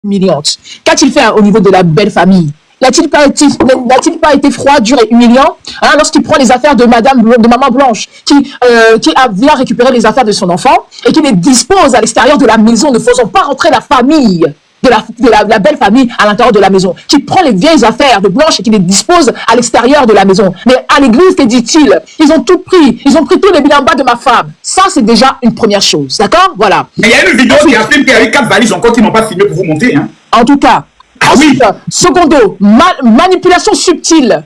humiliante. Qu'a-t-il fait au niveau de la belle famille? N'a-t-il pas été froid, dur et humiliant lorsqu'il prend les affaires de Maman Blanche, qui vient récupérer les affaires de son enfant et qui les dispose à l'extérieur de la maison, ne faisant pas rentrer la famille, la belle famille à l'intérieur de la maison, qui prend les vieilles affaires de Blanche et qui les dispose à l'extérieur de la maison. Mais à l'église, que dit-il? Ils ont tout pris, ils ont pris tous les bilambas de ma femme. Ça, c'est déjà une première chose, d'accord? Voilà. Mais il y a une vidéo qui affirme qu'il y a eu 4 valises encore qui n'ont pas filmé pour vous monter. Hein. En tout cas, ensuite, secondo, manipulation subtile.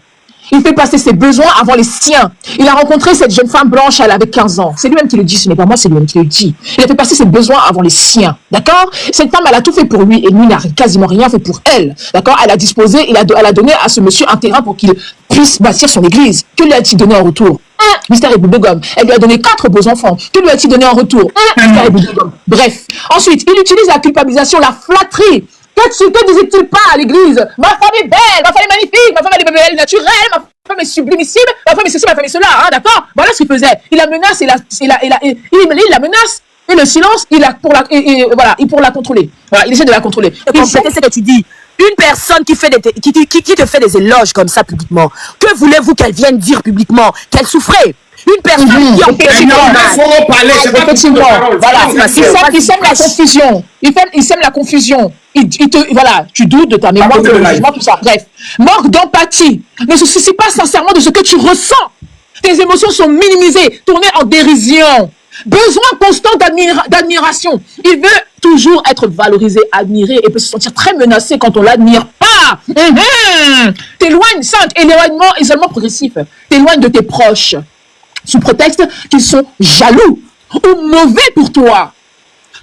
Il fait passer ses besoins avant les siens. Il a rencontré cette jeune femme blanche, elle avait 15 ans. C'est lui-même qui le dit, ce n'est pas moi, c'est lui-même qui le dit. Il a fait passer ses besoins avant les siens, d'accord? Cette femme, elle a tout fait pour lui et lui n'a quasiment rien fait pour elle, d'accord? Elle a disposé, elle a donné à ce monsieur un terrain pour qu'il puisse bâtir son église. Que lui a-t-il donné en retour? Mystère et Boubégum. Elle lui a donné 4 beaux enfants. Que lui a-t-il donné en retour? Mystère et Boubégum. Bref. Ensuite, il utilise la culpabilisation, la flatterie. Que disait-il pas à l'église? Ma femme est belle, ma femme est magnifique, ma femme elle est belle naturelle, ma femme est sublimissime, ma femme est ceci, ma femme est cela, hein, d'accord? Voilà ce qu'il faisait. Il la menace, il la menace, et le silence, pour la contrôler. Voilà, il essaie de la contrôler. C'est ce que tu dis. Une personne qui te fait des éloges comme ça publiquement, que voulez-vous qu'elle vienne dire publiquement? Qu'elle souffrait? Une personne qui il sème la confusion. Il sème la confusion. Voilà, tu doutes de ta mémoire, de jugement, tout ça. Bref, manque d'empathie. Ne se soucie pas sincèrement de ce que tu ressens. Tes émotions sont minimisées, tournées en dérision. Besoin constant d'admiration. Il veut toujours être valorisé, admiré et peut se sentir très menacé quand on l'admire pas. T'éloignes, éloignement, isolement progressif. T'éloignes de tes proches sous prétexte qu'ils sont jaloux ou mauvais pour toi.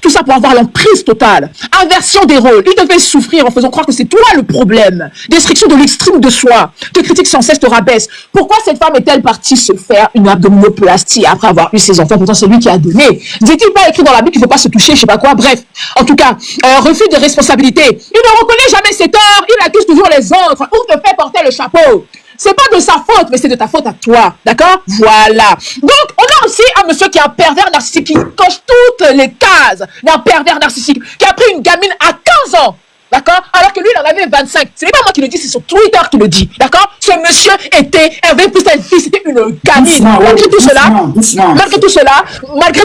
Tout ça pour avoir l'emprise totale. Inversion des rôles. Il te fait souffrir en faisant croire que c'est toi le problème. Destruction de l'extrême de soi. Te critique sans cesse, te rabaisse. Pourquoi cette femme est-elle partie se faire une abdominoplastie après avoir eu ses enfants? Pourtant, c'est lui qui a donné. Dit-il pas écrit dans la Bible qu'il ne faut pas se toucher, je sais pas quoi? Bref. En tout cas, refus de responsabilité. Il ne reconnaît jamais ses torts. Il accuse toujours les autres. Ou te fait porter le chapeau. C'est pas de sa faute, mais c'est de ta faute à toi. D'accord? Voilà. Donc, on a aussi un monsieur qui est un pervers narcissique, qui coche toutes les cases d'un pervers narcissique, qui a pris une gamine à 15 ans. D'accord? Alors que lui, il en avait 25. Ce n'est pas moi qui le dis, c'est sur Twitter qui le dit. D'accord? Ce monsieur avait pris sa fille, c'était une gamine. Malgré tout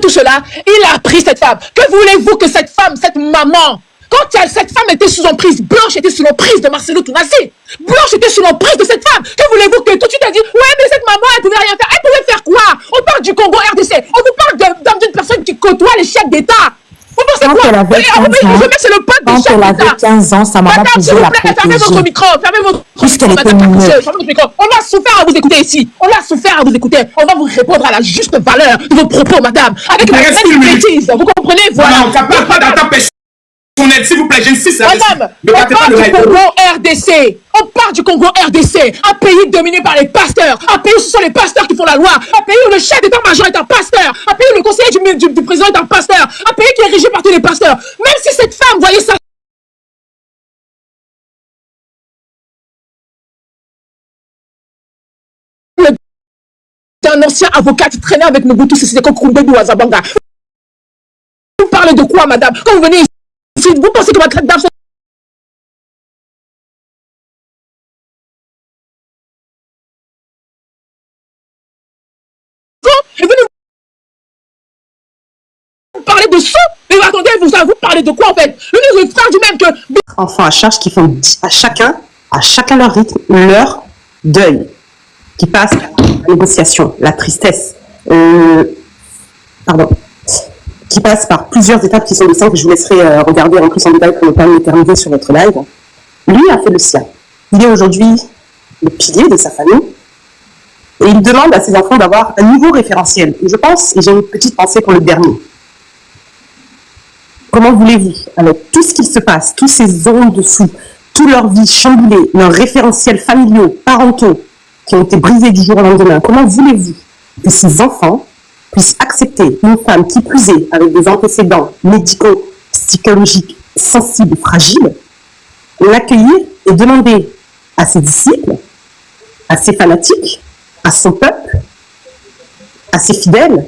cela, il a pris cette femme. Que voulez-vous que cette femme, cette maman, quand cette femme était sous emprise, Blanche était sous l'emprise de Marcelo Tounassi. Blanche était sous l'emprise de cette femme. Que voulez-vous que tout de suite elle dit, ouais, mais cette maman, elle pouvait rien faire. Elle pouvait faire quoi? On parle du Congo RDC. On vous parle d'une personne qui côtoie les chefs d'État. Vous pensez quoi? C'est le pote des chefs d'État. Quand elle avait 15 ans, sa maman pouvait la protéger. Fermez votre micro. Puisqu'elle était mineure. On a souffert à vous écouter ici. On a souffert à vous écouter. On va vous répondre à la juste valeur de vos propos, madame. Avec la même bêtise. Vous comprenez? Voilà. S'il vous plaît, j'insiste. Madame, on parle du Congo RDC. On parle du Congo RDC. Un pays dominé par les pasteurs. Un pays où ce sont les pasteurs qui font la loi. Un pays où le chef d'état-major est un pasteur. Un pays où le conseiller du président est un pasteur. Un pays qui est régé par tous les pasteurs. Même si cette femme voyait ça. Un ancien avocat qui traînait avec Mobutu Sese Seko Koumbédou à Zabanga. Vous parlez de quoi, madame? Quand vous venez ici, vous pensez que ma traite d'argent est venue vous parler de ça? Mais attendez, vous parlez de quoi en fait? Le frère du même que... Enfants à charge qui font à chacun leur rythme, leur deuil, qui passe la négociation, la tristesse, qui passe par plusieurs étapes qui sont des que je vous laisserai regarder en plus en détail pour ne pas m'éterniser sur notre live. Lui a fait le sien. Il est aujourd'hui le pilier de sa famille et il demande à ses enfants d'avoir un nouveau référentiel. Et je pense, et j'ai une petite pensée pour le dernier. Comment voulez-vous, avec tout ce qui se passe, tous ces ondes de fou, toute leur vie chamboulée, leurs référentiels familiaux, parentaux, qui ont été brisés du jour au lendemain, comment voulez-vous que ces enfants puissent accepter une femme qui plus est avec des antécédents médicaux, psychologiques, sensibles, fragiles, l'accueillir et demander à ses disciples, à ses fanatiques, à son peuple, à ses fidèles,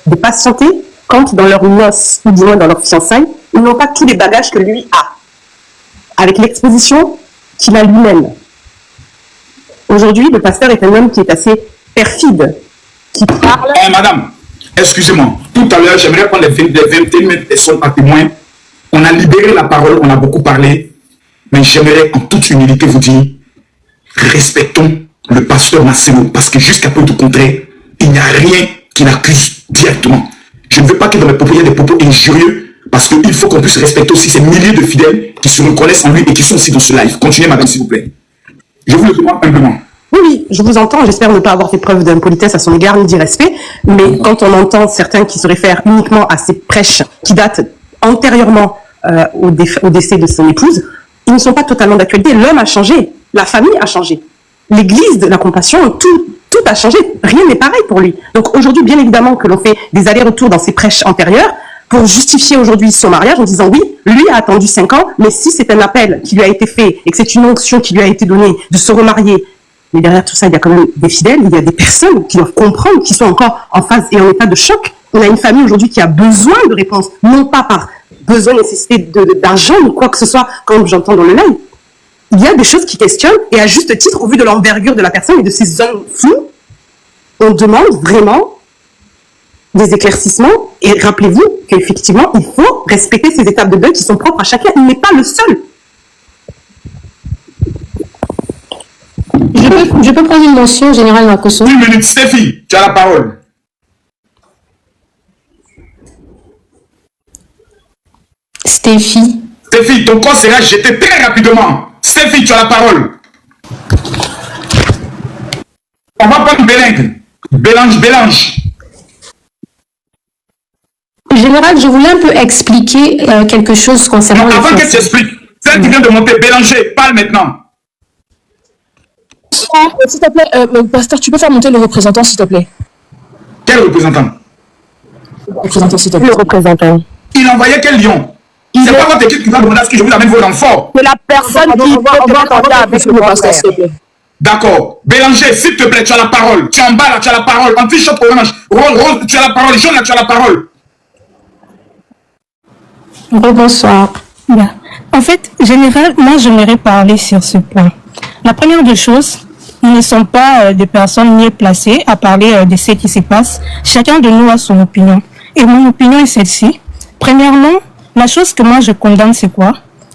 de patienter quand dans leurs noces, ou du moins dans leurs fiançailles, ils n'ont pas tous les bagages que lui a. avec l'exposition qu'il a lui-même. Aujourd'hui, le pasteur est un homme qui est assez perfide, qui parle... Madame, excusez-moi. Tout à l'heure, j'aimerais prendre les 21 personnes à témoin. On a libéré la parole, on a beaucoup parlé. Mais j'aimerais en toute humilité vous dire, respectons le pasteur Marcelo, parce que jusqu'à peu de contraire, il n'y a rien qui l'accuse directement. Je ne veux pas que dans mes propos, il y ait des propos injurieux, parce qu'il faut qu'on puisse respecter aussi ces milliers de fidèles qui se reconnaissent en lui et qui sont aussi dans ce live. Continuez, madame, s'il vous plaît. Je vous le demande humblement. Oui, je vous entends. J'espère ne pas avoir fait preuve d'impolitesse à son égard ni d'irrespect. Mais quand on entend certains qui se réfèrent uniquement à ces prêches qui datent antérieurement au décès de son épouse, ils ne sont pas totalement d'actualité. L'homme a changé, la famille a changé, l'église de la compassion, tout a changé. Rien n'est pareil pour lui. Donc aujourd'hui, bien évidemment que l'on fait des allers-retours dans ces prêches antérieures pour justifier aujourd'hui son mariage en disant oui, lui a attendu 5 ans, mais si c'est un appel qui lui a été fait et que c'est une onction qui lui a été donnée de se remarier, mais derrière tout ça, il y a quand même des fidèles, il y a des personnes qui doivent comprendre, qui sont encore en phase et en état de choc. On a une famille aujourd'hui qui a besoin de réponses, non pas par besoin, nécessité d'argent ou quoi que ce soit, comme j'entends dans le live. Il y a des choses qui questionnent, et à juste titre, au vu de l'envergure de la personne et de ses hommes flous, on demande vraiment des éclaircissements, et rappelez-vous qu'effectivement, il faut respecter ces étapes de deuil qui sont propres à chacun. Il n'est pas le seul. Je peux prendre une mention, Général Makosso. 1 minute, Stéphie, tu as la parole. Stéphie, ton corps sera jeté très rapidement. Stéphie, tu as la parole. On va prendre Bélange. Général, je voulais un peu expliquer quelque chose concernant... Non, avant que tu expliques, celle qui vient de monter, Bélanger, parle maintenant. S'il te plaît, pasteur, tu peux faire monter le représentant, s'il te plaît. Quel représentant? Le représentant, s'il te plaît. Le représentant. Il envoyait quel lion? C'est pas votre équipe qui va demander à ce que je vous amène vos renforts. C'est la personne qui peut te mettre en lien avec le pasteur. D'accord. Bélanger, s'il te plaît, tu as la parole. Tu es en bas là, tu as la parole. En t-shirt orange. Rose, tu as la parole. Jaune là, tu as la parole. Bonsoir. Bien. En fait, général, moi j'aimerais parler sur ce point. La première des choses, nous ne sommes pas des personnes mieux placées à parler de ce qui se passe. Chacun de nous a son opinion. Et mon opinion est celle-ci. Premièrement, la chose que moi je condamne, c'est quoi?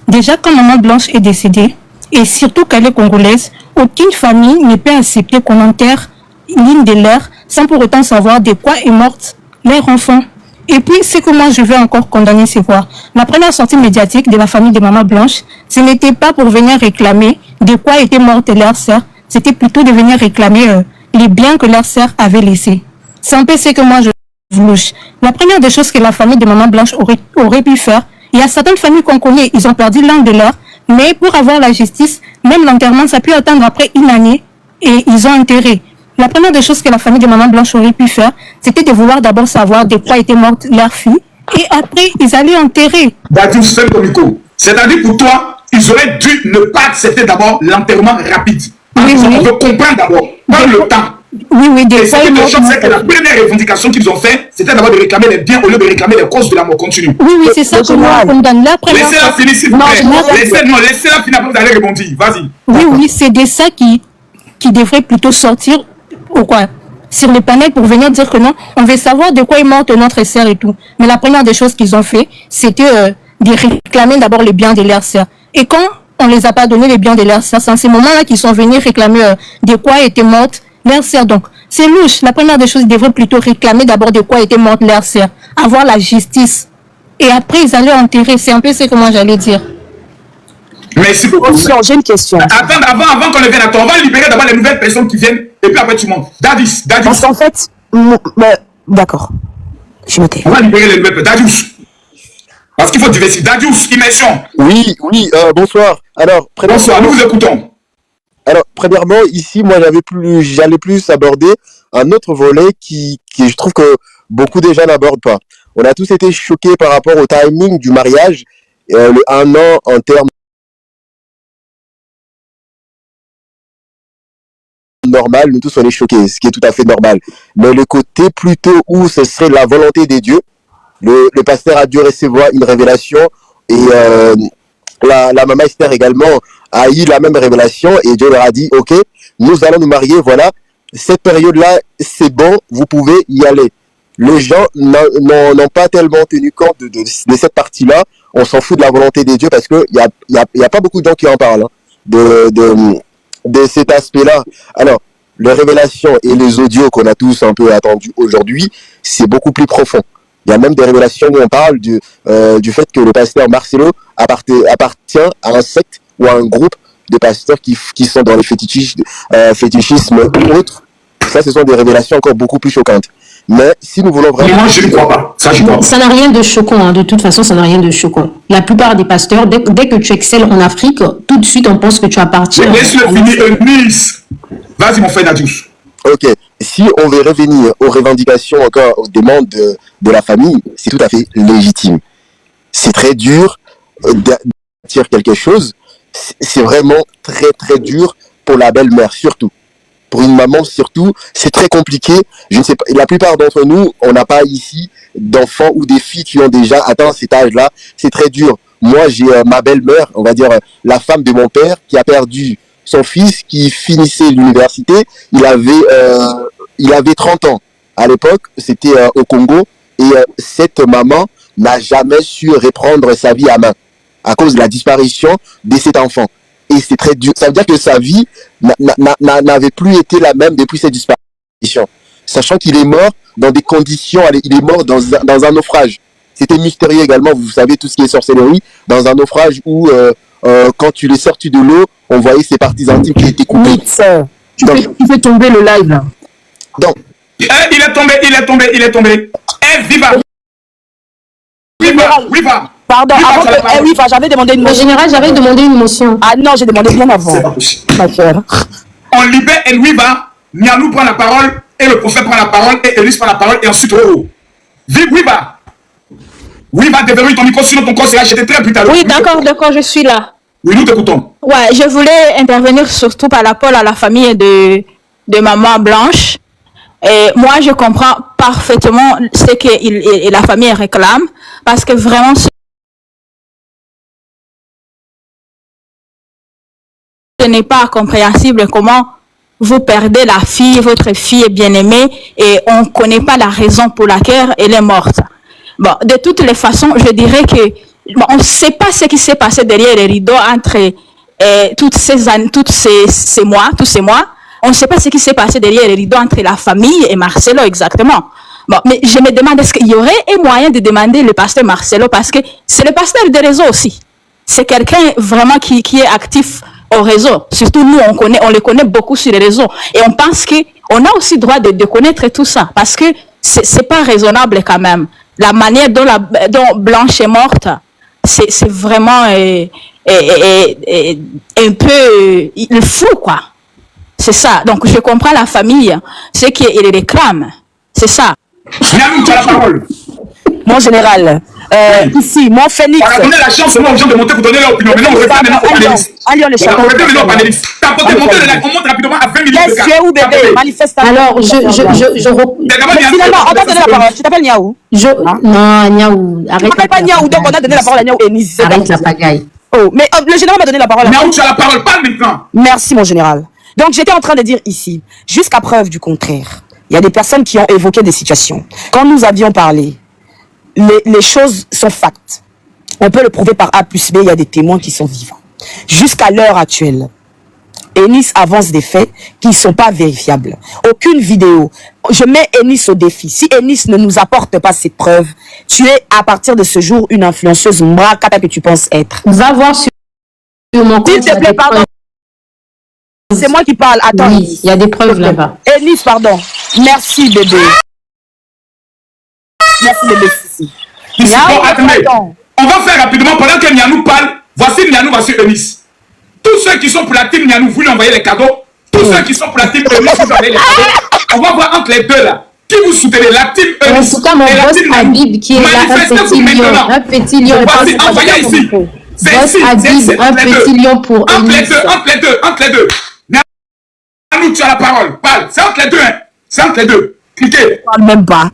Déjà, quand Maman Blanche est décédée, et surtout qu'elle est congolaise, aucune famille ne peut accepter qu'on enterre l'une de leurs sans pour autant savoir de quoi est morte leur enfant. Et puis, ce que moi je veux encore condamner, c'est quoi? La première sortie médiatique de la famille de Maman Blanche, ce n'était pas pour venir réclamer de quoi était morte leur sœur, c'était plutôt de venir réclamer les biens que leur sœur avait laissés. C'est un peu ce que moi je louche. La première des choses que la famille de Maman Blanche aurait pu faire, il y a certaines familles qu'on connaît, ils ont perdu l'un de leurs, mais pour avoir la justice, même l'enterrement, ça peut attendre après 1 année et ils ont enterré. La première des choses que la famille de Maman Blanche aurait pu faire, c'était de vouloir d'abord savoir de quoi était morte leur fille et après, ils allaient enterrer. Dadius, c'est le micro. C'est-à-dire pour toi, ils auraient dû ne pas accepter d'abord l'enterrement rapide. Oui, On veut comprendre d'abord, pas le temps. Oui, des Et fois, ce qui me choque, c'est que la première revendication qu'ils ont fait, c'était d'abord de réclamer les biens au lieu de réclamer les causes de la mort continue. Oui, c'est ça que moi je condamne. La première Laissez-la fois... finir, s'il vous plaît. Laissez-la finir, après vous allez rebondir. Vas-y. Oui, c'est de ça qui devrait plutôt sortir ou quoi, sur les panels pour venir dire que non, on veut savoir de quoi est morte notre sœur et tout. Mais la première des choses qu'ils ont fait, c'était de réclamer d'abord les biens de leur sœur. Et quand on les a pas donné les biens de leur sœur, c'est en ces moments-là qu'ils sont venus réclamer de quoi était morte leur sœur. Donc, c'est louche. La première des choses, ils devraient plutôt réclamer d'abord de quoi était morte leur sœur, avoir la justice. Et après, ils allaient enterrer. C'est un peu ce que moi j'allais dire. Merci beaucoup. J'ai une question. Attends, avant qu'on ne vienne à toi, on va libérer d'abord les nouvelles personnes qui viennent et puis après tu montes. Dadis. Parce qu'en fait, d'accord. Je me tais. On va libérer les nouvelles personnes. Dadius. Parce qu'il faut diversifier. Dadius, immersion. Oui, bonsoir. Alors, Bonsoir, nous vous écoutons. Alors, premièrement, ici, moi, j'allais plus aborder un autre volet qui je trouve que beaucoup de gens n'abordent pas. On a tous été choqués par rapport au timing du mariage, le 1 an en termes normal, nous tous on est choqués, ce qui est tout à fait normal. Mais le côté plutôt où ce serait la volonté des dieux, le pasteur a dû recevoir une révélation et la maman Esther également a eu la même révélation et Dieu leur a dit, ok, nous allons nous marier, voilà, cette période-là, c'est bon, vous pouvez y aller. Les gens n'ont pas tellement tenu compte de cette partie-là. On s'en fout de la volonté de Dieu parce qu'il y a pas beaucoup de gens qui en parlent de cet aspect-là. Alors, les révélations et les audios qu'on a tous un peu attendus aujourd'hui, c'est beaucoup plus profond. Il y a même des révélations où on parle du fait que le pasteur Marcelo appartient à un secte ou à un groupe de pasteurs qui sont dans le fétichisme ou autre. Ça, ce sont des révélations encore beaucoup plus choquantes. Mais si nous voulons vraiment... Moi, je ne crois pas. Ça, je crois pas. Ça n'a rien de choquant, hein. De toute façon, ça n'a rien de choquant. La plupart des pasteurs, dès que tu excelles en Afrique, tout de suite, on pense que tu appartiens... Laisse-le finir, Nice. Vas-y, mon frère Nadius. Ok. Si on veut revenir aux revendications, encore aux demandes de la famille, c'est tout à fait légitime. C'est très dur de dire quelque chose. C'est vraiment très, très dur pour la belle-mère, surtout. Pour une maman, surtout, c'est très compliqué. Je ne sais pas, la plupart d'entre nous, on n'a pas ici d'enfants ou des filles qui ont déjà atteint cet âge-là. C'est très dur. Moi, j'ai ma belle-mère, on va dire la femme de mon père, qui a perdu son fils qui finissait l'université. Il avait 30 ans. À l'époque, c'était au Congo. Et cette maman n'a jamais su reprendre sa vie à main à cause de la disparition de cet enfant. Et c'est très dur. Ça veut dire que sa vie n'avait plus été la même depuis cette disparition. Sachant qu'il est mort dans des conditions, il est mort dans un naufrage. C'était mystérieux également, vous savez, tout ce qui est sorcellerie, dans un naufrage où, quand tu l'es sorti de l'eau, on voyait ses parties intimes qui étaient coupées. Tu fais tomber le live, là. Donc, il est tombé. Viva. Pardon, avant que... oui, j'avais demandé une En motion. général, j'avais demandé une motion. Ah non, j'ai demandé bien avant. C'est pas possible. Ma chère. On libère Elwiva, Nialou prend la parole, et le prophète prend la parole, et Élise prend la parole, et ensuite Roro. Vive Wiva. Wiva, déverrouille ton micro, sinon ton corps sera jeté très plus tard. Oui, d'accord, je suis là. Oui, nous t'écoutons. Ouais, je voulais intervenir surtout par rapport à la famille de maman Blanche. Et moi, je comprends parfaitement ce que la famille réclame, parce que vraiment, ce n'est pas compréhensible comment vous perdez la fille, votre fille est bien-aimée, et on ne connaît pas la raison pour laquelle elle est morte. Bon, de toutes les façons, je dirais que bon, on ne sait pas ce qui s'est passé derrière les rideaux entre tous ces mois. On ne sait pas ce qui s'est passé derrière les rideaux entre la famille et Marcelo exactement. Bon, mais je me demande, est-ce qu'il y aurait un moyen de demander le pasteur Marcelo, parce que c'est le pasteur des réseaux aussi. C'est quelqu'un vraiment qui est actif au réseau. Surtout nous, on les connaît beaucoup sur les réseaux. Et on pense qu'on a aussi droit de connaître tout ça, parce que c'est pas raisonnable quand même. La manière dont Blanche est morte, c'est vraiment un peu le fou, quoi. C'est ça. Donc, je comprends la famille, ce qu'il réclame. C'est ça. Nialou, tu as la parole. Mon général, ici, mon Phénix. On a donné la chance aux gens de monter pour donner leur opinion. Maintenant, on revient maintenant aux panélistes. Allons, les On revient maintenant aux panélistes. Tapotez, montez le live, on monte rapidement à 20 minutes de Laisse où, bébé, manifestation. Alors, Mais finalement, on t'a donné la parole. Tu t'appelles Niaou? Non, Niaou, Tu arrête. t'appelles pas Niaou, donc on a donné la parole à Niaou et Nice. Arrête la pagaille. Oh, mais le général m'a donné la parole. Nialou, tu as la parole, parle maintenant. Merci, mon général. Donc, j'étais en train de dire ici, jusqu'à preuve du contraire, il y a des personnes qui ont évoqué des situations. Quand nous avions parlé, les choses sont facts. On peut le prouver par A plus B, il y a des témoins qui sont vivants. Jusqu'à l'heure actuelle, Enis avance des faits qui ne sont pas vérifiables. Aucune vidéo. Je mets Enis au défi. Si Enis ne nous apporte pas cette preuve, tu es à partir de ce jour une influenceuse mrakata que tu penses être. Va voir sur mon compte. S'il te plaît, pardon. C'est moi qui parle. Attends. Oui, il y a des preuves là-bas. Enis, pardon. Merci, bébé. Merci, bébé. Bon, attendez. On va faire rapidement, pendant que Nialou parle, voici Nialou, voici Eunice. Tous ceux qui sont pour la team Nialou, vous lui envoyez les cadeaux. Tous ceux qui sont pour la team Eunice, vous envoyez les cadeaux. On va voir entre les deux là. Qui vous soutenez, la team Eunice En tout cas, mon et la boss team Nialou. Habib qui est là, Manifestez-vous maintenant. un petit lion. Voici, envoyez ici. C'est Boss ici, c'est ici, Habib, un entre les petit deux. lion pour Entre les Eunice. deux, entre les deux, entre les deux. Nialou, tu as la parole, parle. C'est entre les deux, hein. C'est entre les deux. Cliquez. Je parle même pas.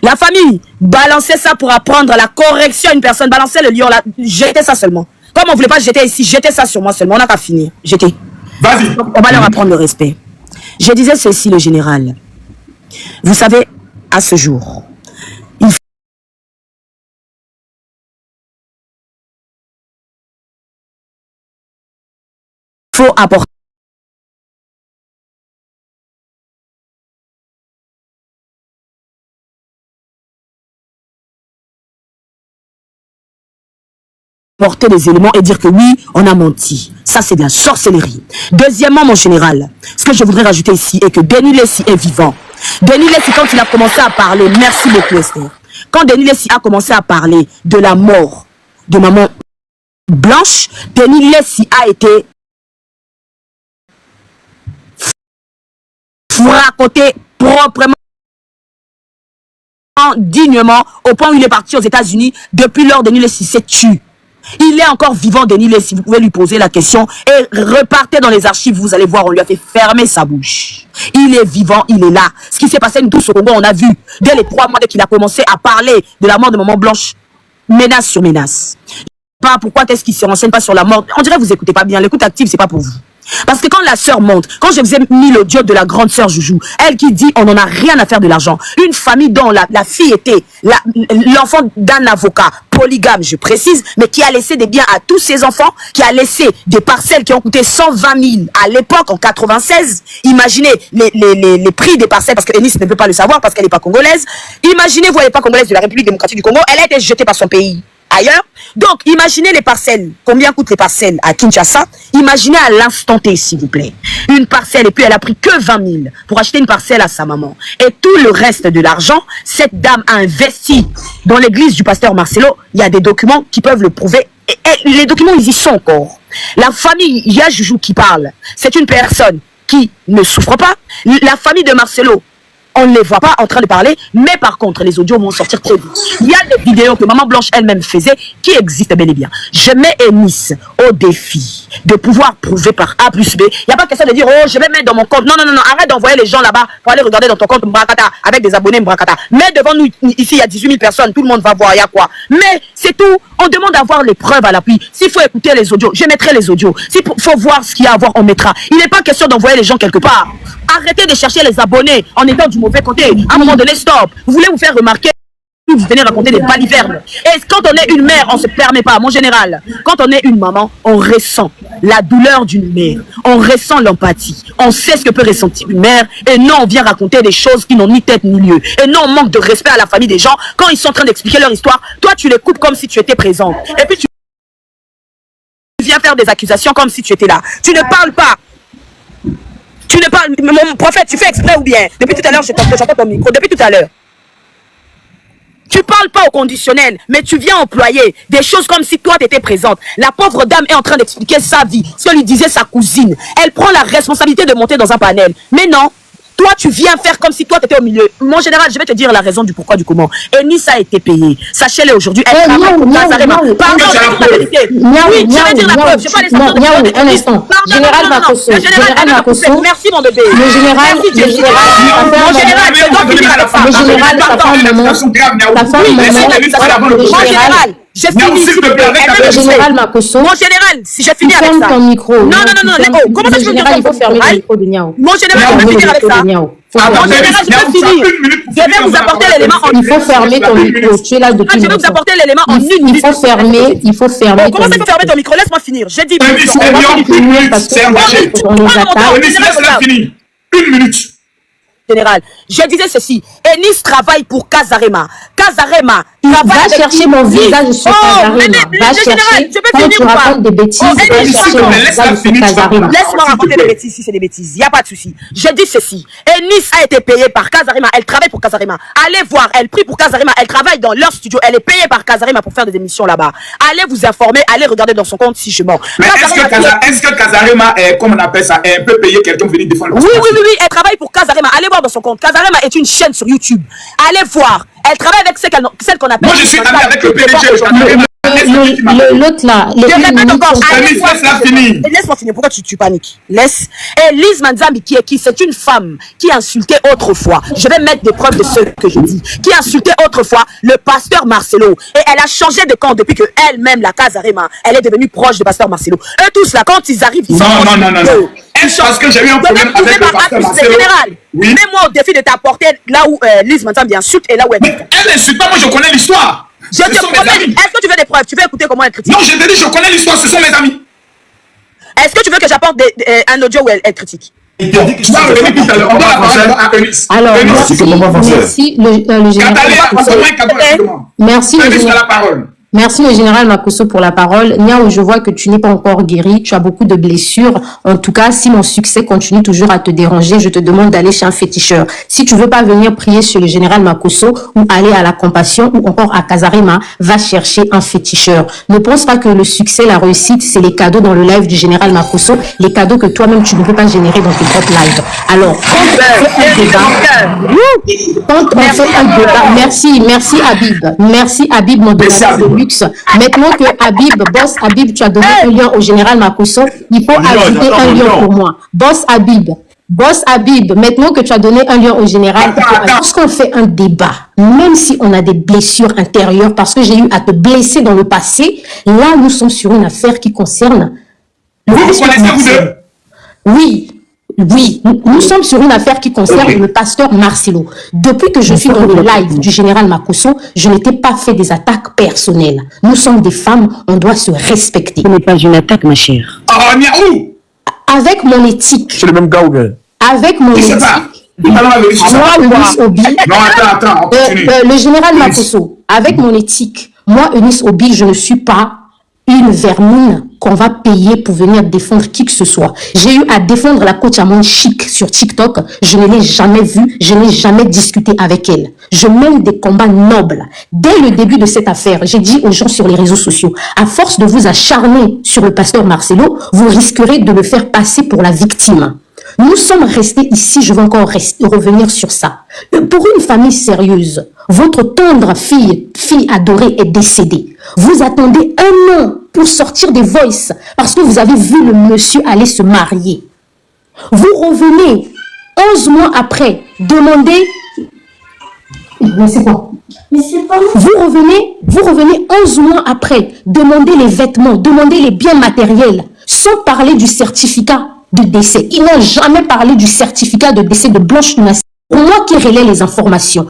La famille, balancez ça pour apprendre la correction à une personne. Balancez le lion là, jetez ça seulement. Comme on voulait pas jeter ici, jetez ça sur moi seulement. On n'a qu'à finir. Jetez. Vas-y. On va leur apprendre le respect. Je disais ceci, le général. Vous savez, à ce jour, il faut apporter des éléments et dire que oui, on a menti. Ça, c'est de la sorcellerie. Deuxièmement, mon général, ce que je voudrais rajouter ici est que Denis Lessi est vivant. Denis Lessi, quand il a commencé à parler, merci beaucoup Esther, quand Denis Lessi a commencé à parler de la mort de maman Blanche, Denis Lessi a été raconté proprement, dignement, au point où il est parti aux États-Unis. Depuis lors, Denis Lessi s'est tué. Il est encore vivant, Denis Lessi. Vous pouvez lui poser la question et repartez dans les archives. Vous allez voir, on lui a fait fermer sa bouche. Il est vivant, il est là. Ce qui s'est passé nous tous au Congo, on a vu dès les 3 mois dès qu'il a commencé à parler de la mort de maman Blanche, menace sur menace. Pas pourquoi est-ce qu'il se renseigne pas sur la mort. On dirait que vous écoutez pas bien. L'écoute active, c'est pas pour vous. Parce que quand la sœur monte, quand je vous ai mis l'audio de la grande sœur Joujou, elle qui dit on n'en a rien à faire de l'argent. Une famille dont la fille était l'enfant d'un avocat polygame, je précise, mais qui a laissé des biens à tous ses enfants, qui a laissé des parcelles qui ont coûté 120 000 à l'époque, en 96. Imaginez les prix des parcelles, parce que Eunice ne peut pas le savoir parce qu'elle n'est pas congolaise. Imaginez-vous, elle n'est pas congolaise de la République démocratique du Congo, elle a été jetée par son pays ailleurs. Donc, imaginez les parcelles. Combien coûtent les parcelles à Kinshasa? Imaginez à l'instant T, s'il vous plaît. Une parcelle, et puis elle a pris que 20 000 pour acheter une parcelle à sa maman. Et tout le reste de l'argent, cette dame a investi dans l'église du pasteur Marcelo. Il y a des documents qui peuvent le prouver. Et les documents, ils y sont encore. La famille, il y a Joujou qui parle. C'est une personne qui ne souffre pas. La famille de Marcelo, on ne les voit pas en train de parler, mais par contre, les audios vont sortir très vite. Il y a des vidéos que Maman Blanche elle-même faisait qui existent bel et bien. Je mets Eunice au défi de pouvoir prouver par A plus B. Il n'y a pas question de dire, oh, je vais mettre dans mon compte. Non, non, non, non, arrête d'envoyer les gens là-bas pour aller regarder dans ton compte Mbrakata avec des abonnés Mbrakata. Mais devant nous, ici, il y a 18 000 personnes, tout le monde va voir, il y a quoi. Mais c'est tout. On demande d'avoir les preuves à l'appui. S'il faut écouter les audios, je mettrai les audios. S'il faut voir ce qu'il y a à voir, on mettra. Il n'est pas question d'envoyer les gens quelque part. Arrêtez de chercher les abonnés en étant du mauvais côté. À un moment donné, stop. Vous voulez vous faire remarquer, vous venez raconter des balivernes. Et quand on est une mère, on ne se permet pas. Mon général, quand on est une maman, on ressent la douleur d'une mère. On ressent l'empathie. On sait ce que peut ressentir une mère. Et non, on vient raconter des choses qui n'ont ni tête ni lieu. Et non, on manque de respect à la famille des gens. Quand ils sont en train d'expliquer leur histoire, toi, tu l'écoutes comme si tu étais présente. Et puis, tu viens faire des accusations comme si tu étais là. Tu ne parles pas. Tu ne parles, mon prophète, tu fais exprès ou bien? Depuis tout à l'heure, j'entends ton micro, depuis tout à l'heure. Tu parles pas au conditionnel, mais tu viens employer des choses comme si toi tu étais présente. La pauvre dame est en train d'expliquer sa vie, ce que lui disait sa cousine. Elle prend la responsabilité de monter dans un panel. Mais non, toi tu viens faire comme si toi tu étais au milieu. Mon général, je vais te dire la raison du pourquoi, du comment. Eunice a été payée. Sachez-le aujourd'hui, elle travaille pour Nazarema. Pardon, je vais dire la vérité. Oui, je vais dire la preuve. Je vais pas les sortir un instant. Général Makosso. Général Makosso. Merci mon bébé. Le général, c'est toi qui dis avec ça. Le général, ta femme, maman. Ta femme, maman. Mon général, je finis s'il vous plaît. Le général Makosso. Mon général, si je finis avec ça. Ferme ton micro. Non, non, non, non. Comment ça, le général, il faut fermer le micro de Niao. Mon général, je vais finir avec ça. Mon général, je vais finir. Je vais vous apporter l'élément en une minute. Il faut fermer ton micro. Tu es là depuis. Je vais vous apporter l'élément en une minute. Il faut fermer. Comment ça, il faut fermer ton micro? Laisse-moi finir. J'ai dit. C'est un marché. On les attaque. Une minute. Général, je disais ceci. Eunice travaille pour Casarema. Casarema va chercher mon visage sur Casarema. Va chercher quand tu racontes des bêtises. Va chercher mon visage sur Casarema. Laisse-moi raconter des bêtises si c'est des bêtises. Il n'y a pas de souci. Je dis ceci. Eunice a été payée par Casarema. Elle travaille pour Casarema. Allez voir. Elle prie pour Casarema. Elle travaille dans leur studio. Elle est payée par Casarema pour faire des émissions là-bas. Allez vous informer. Allez regarder dans son compte si je mens. Mais est-ce que Casarema est, comme on appelle ça, est un peu payé quelqu'un pour venir défendre? Oui. Elle travaille pour Casarema. Allez voir dans son compte. Casarema est une chaîne sur YouTube. Allez voir. Elle travaille avec celle qu'on appelle. Moi, je suis ami avec le PDG de Casarema. l'autre là, je répète encore, laisse-moi finir, pourquoi tu paniques? Laisse. Et Lise Manzambi, qui c'est une femme qui a insulté autrefois, je vais mettre des preuves de ce que je dis, qui a insulté autrefois le pasteur Marcelo. Et elle a changé de camp depuis que elle-même, la Casarema, elle est devenue proche du pasteur Marcelo. Eux tous là, quand ils arrivent, ils sont... Non. Parce que j'ai eu un problème avec le pasteur Marcelo. Oui. Mets-moi au défi de t'apporter là où Lise Manzambi insulte et là où elle... Elle n'insulte pas, moi je connais l'histoire. Je te promets, est-ce que tu veux des preuves? Tu veux écouter comment elle critique? Non, je te dis, je connais l'histoire, ce sont mes amis. Est-ce que tu veux que j'apporte un audio où elle critique? Il te dit que je vais revenir tout à l'heure. On va la parole à Eunice. Alors, merci le général. Merci le général Makosso pour la parole. Niao, je vois que tu n'es pas encore guéri, tu as beaucoup de blessures. En tout cas, si mon succès continue toujours à te déranger, je te demande d'aller chez un féticheur. Si tu veux pas venir prier sur le général Makosso ou aller à la compassion ou encore à Casarema, va chercher un féticheur. Ne pense pas que le succès, la réussite, c'est les cadeaux dans le live du général Makosso, les cadeaux que toi-même tu ne peux pas générer dans tes propres lives. Alors, quand on fait un débat, merci Habib, mon donateur de luxe. Maintenant que Boss Habib, tu as donné un lien au général Makosso, il faut ajouter un lien pour moi. Boss Habib, maintenant que tu as donné un lien au général, lorsqu'on fait un débat, même si on a des blessures intérieures, parce que j'ai eu à te blesser dans le passé, là nous sommes sur une affaire qui concerne le Oui, nous sommes sur une affaire qui concerne le pasteur Marcelo. Depuis que je suis dans le live du général Makosso, je n'étais pas fait des attaques personnelles. Nous sommes des femmes, on doit se respecter. Ce n'est pas une attaque, ma chère. Avec mon éthique. C'est le même gars ou bien? Avec mon éthique. Moi, Eunice Obi. Attends, le général Makosso, avec mon éthique, moi, Eunice Obi, je ne suis pas une vermine qu'on va payer pour venir défendre qui que ce soit. J'ai eu à défendre la coach Amon Chic sur TikTok. Je ne l'ai jamais vue. Je n'ai jamais discuté avec elle. Je mène des combats nobles. Dès le début de cette affaire, j'ai dit aux gens sur les réseaux sociaux, à force de vous acharner sur le pasteur Marcelo, vous risquerez de le faire passer pour la victime. Nous sommes restés ici, je vais encore revenir sur ça. Pour une famille sérieuse, votre tendre fille adorée est décédée. Vous attendez un an pour sortir des voices parce que vous avez vu le monsieur aller se marier. Vous revenez 11 mois après, demandez... Mais c'est quoi? Vous revenez 11 mois après, demandez les vêtements, demandez les biens matériels, sans parler du certificat de décès. Ils n'ont jamais parlé du certificat de décès de Blanche Tounassi. Pour moi qui relaie les informations.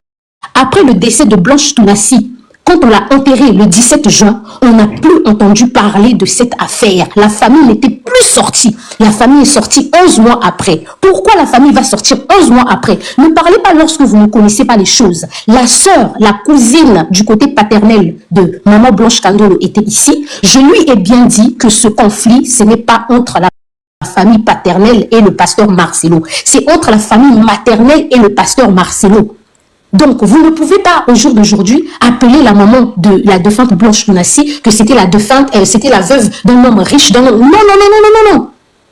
Après le décès de Blanche Tounassi, quand on l'a enterré le 17 juin, on n'a plus entendu parler de cette affaire. La famille n'était plus sortie. La famille est sortie 11 mois après. Pourquoi la famille va sortir 11 mois après? Ne parlez pas lorsque vous ne connaissez pas les choses. La sœur, la cousine du côté paternel de Maman Blanche Kandolo était ici. Je lui ai bien dit que ce conflit, ce n'est pas entre la famille paternelle et le pasteur Marcelo. C'est entre la famille maternelle et le pasteur Marcelo. Donc, vous ne pouvez pas, au jour d'aujourd'hui, appeler la maman de la défunte Blanche Tounassi que c'était la défunte, c'était la veuve d'un homme riche, d'un homme... Non.